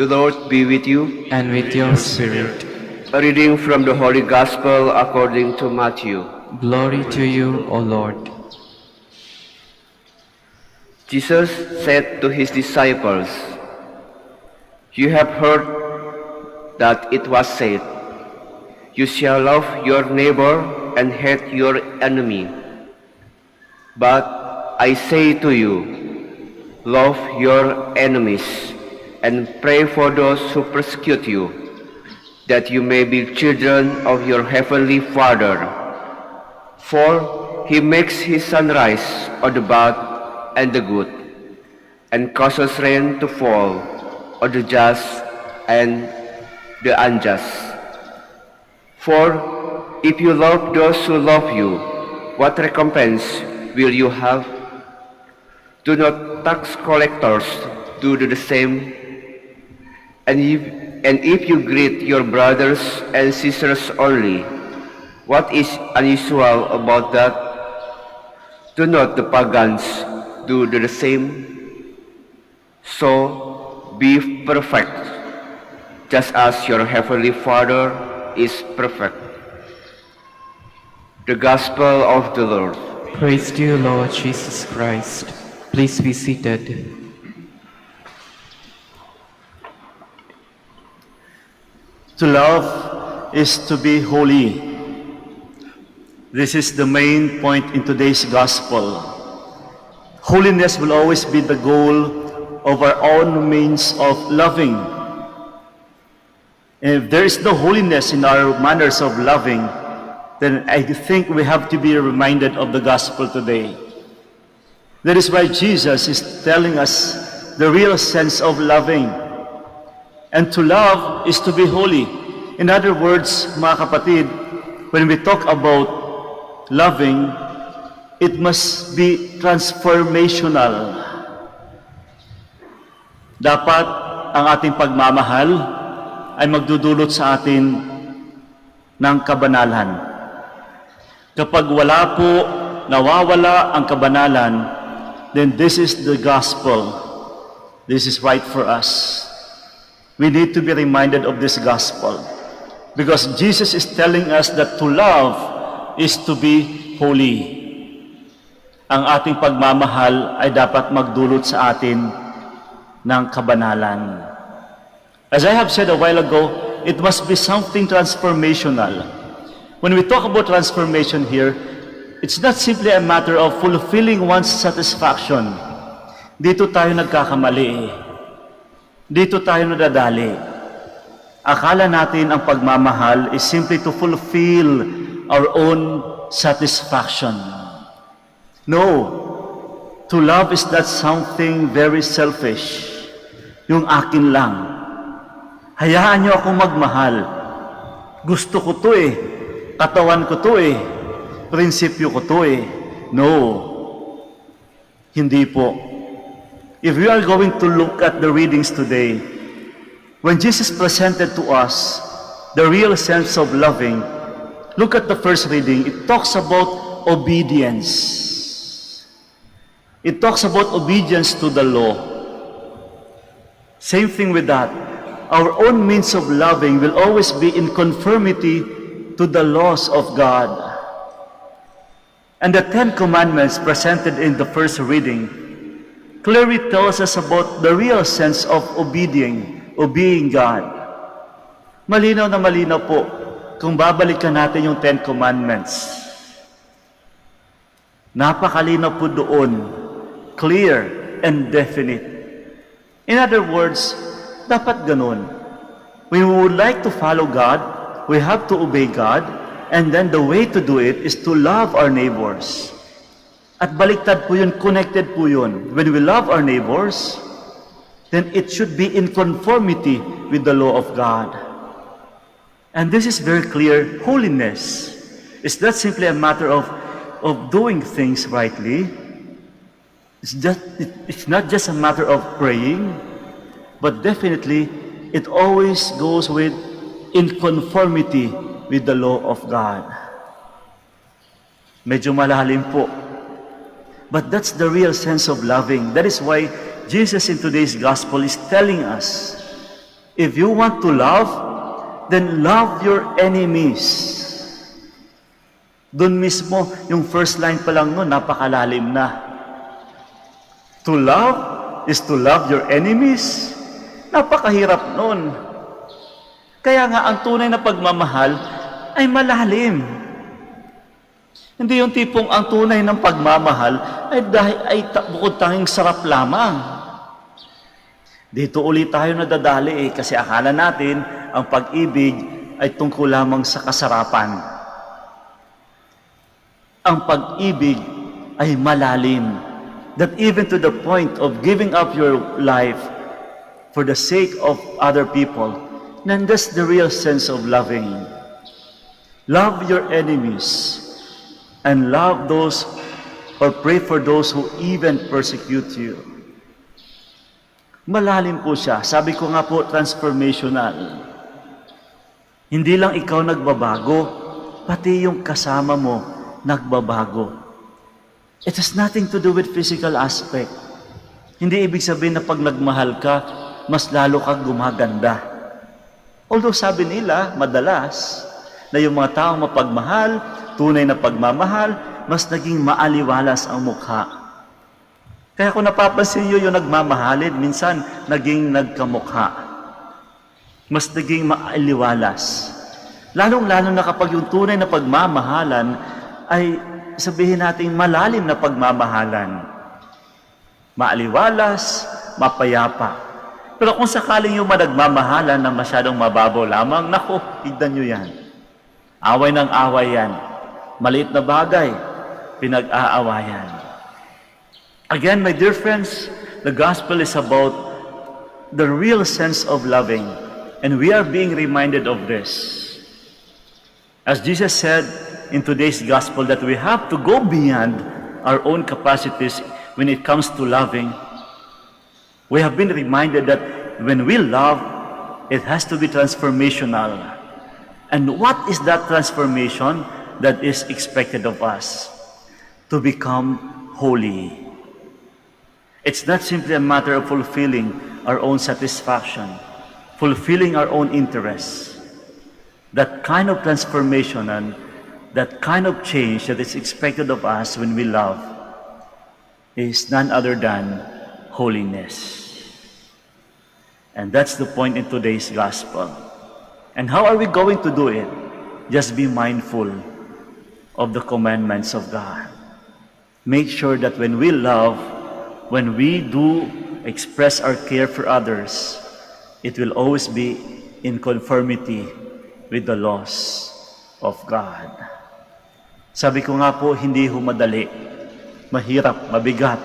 The Lord be with you. And with your spirit. A reading from the Holy Gospel according to Matthew. Glory to you, O Lord. Jesus said to his disciples, "You have heard that it was said, 'You shall love your neighbor and hate your enemy.' But I say to you, love your enemies and pray for those who persecute you, that you may be children of your heavenly Father. For he makes his sun rise on the bad and the good, and causes rain to fall on the just and the unjust. For if you love those who love you, what recompense will you have? Do not tax collectors do the same? And if you greet your brothers and sisters only, what is unusual about that? Do not the pagans do the same? So be perfect, just as your heavenly Father is perfect." The Gospel of the Lord. Praise to you, Lord Jesus Christ. Please be seated. To love is to be holy. This is the main point in today's gospel. Holiness will always be the goal of our own means of loving. And if there is no holiness in our manners of loving, then I think we have to be reminded of the gospel today. That is why Jesus is telling us the real sense of loving. And to love is to be holy. In other words, mga kapatid, when we talk about loving, it must be transformational. Dapat ang ating pagmamahal ay magdudulot sa atin ng kabanalan. Kapag wala po, nawawala ang kabanalan, then this is the gospel. This is right for us. We need to be reminded of this gospel. Because Jesus is telling us that to love is to be holy. Ang ating pagmamahal ay dapat magdulot sa atin ng kabanalan. As I have said a while ago, it must be something transformational. When we talk about transformation here, it's not simply a matter of fulfilling one's satisfaction. Dito tayo nagkakamali. Dito tayo nadadali. Akala natin ang pagmamahal is simply to fulfill our own satisfaction. No. To love is not something very selfish. Yung akin lang. Hayaan niyo akong magmahal. Gusto ko to eh. Katawan ko to eh. Prinsipyo ko to eh. No. Hindi po. If we are going to look at the readings today, when Jesus presented to us the real sense of loving, look at the first reading. It talks about obedience. It talks about obedience to the law. Same thing with that. Our own means of loving will always be in conformity to the laws of God. And the 10 Commandments presented in the first reading clearly tells us about the real sense of obeying God. Malinaw na malinaw po kung babalikan natin yung 10 Commandments. Napakalinaw po doon, clear and definite. In other words, dapat ganun. When we would like to follow God, we have to obey God, and then the way to do it is to love our neighbors. At baliktad po yun, connected po yun. When we love our neighbors, then it should be in conformity with the law of God. And this is very clear. Holiness is not simply a matter of doing things rightly. It's not just a matter of praying, but definitely it always goes with in conformity with the law of God. Medyo malalim po. But that's the real sense of loving. That is why Jesus in today's gospel is telling us If you want to love, then love your enemies. Doon mismo, yung first line pa lang nun, napakalalim na. To love is to love your enemies. Napakahirap nun. Kaya nga, ang tunay na pagmamahal ay malalim. Hindi yung tipong ang tunay ng pagmamahal ay bukod tanging sarap lamang. Dito ulit tayo nadadali kasi akala natin ang pag-ibig ay tungkol lamang sa kasarapan. Ang pag-ibig ay malalim. That even to the point of giving up your life for the sake of other people, then that's the real sense of loving. Love your enemies and love those or pray for those who even persecute you. Malalim po siya. Sabi ko nga po, transformational. Hindi lang ikaw nagbabago, pati yung kasama mo nagbabago. It has nothing to do with physical aspect. Hindi ibig sabihin na pag nagmahal ka, mas lalo kang gumaganda. Although sabi nila, madalas, na yung mga taong mapagmahal, tunay na pagmamahal, mas naging maaliwalas ang mukha. Kaya kung napapansin nyo yung nagmamahalin, minsan naging nagkamukha. Mas naging maaliwalas. Lalong-lalo na kapag yung tunay na pagmamahalan ay sabihin natin malalim na pagmamahalan. Maaliwalas, mapayapa. Pero kung sakaling yung nagmamahalan na masyadong mababaw lamang, naku, tignan nyo yan. Away ng away yan. Maliit na bagay, pinag-aawayan. Again, my dear friends, the gospel is about the real sense of loving, and we are being reminded of this. As Jesus said in today's gospel that we have to go beyond our own capacities when it comes to loving, we have been reminded that when we love, it has to be transformational. And what is that transformation that is expected of us? To become holy. It's not simply a matter of fulfilling our own satisfaction, fulfilling our own interests. That kind of transformation and that kind of change that is expected of us when we love is none other than holiness. And that's the point in today's gospel. And how are we going to do it? Just be mindful of the commandments of God. Make sure that when we love, when we do express our care for others, it will always be in conformity with the laws of God. Sabi ko nga po, hindi madali. Mahirap, mabigat.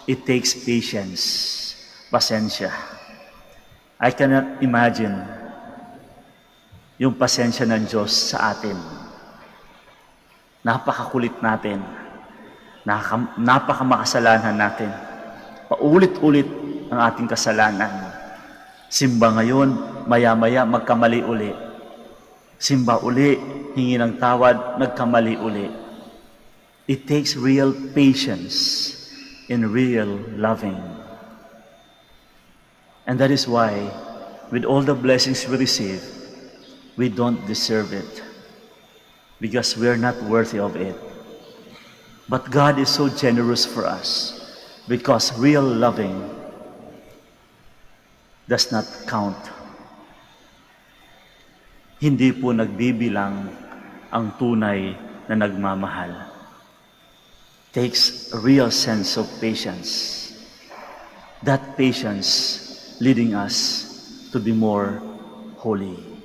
It takes patience, pasensya. I cannot imagine yung pasensya ng Diyos sa atin. Napakakulit natin. Napakamakasalanan natin. Paulit-ulit ang ating kasalanan. Simba ngayon, maya-maya magkamali uli. Simba uli, hingi ng tawad, nagkamali uli. It takes real patience and real loving. And that is why, with all the blessings we receive, we don't deserve it. Because we're not worthy of it. But God is so generous for us because real loving does not count. Hindi po nagbibilang ang tunay na nagmamahal. Takes a real sense of patience. That patience leading us to be more holy.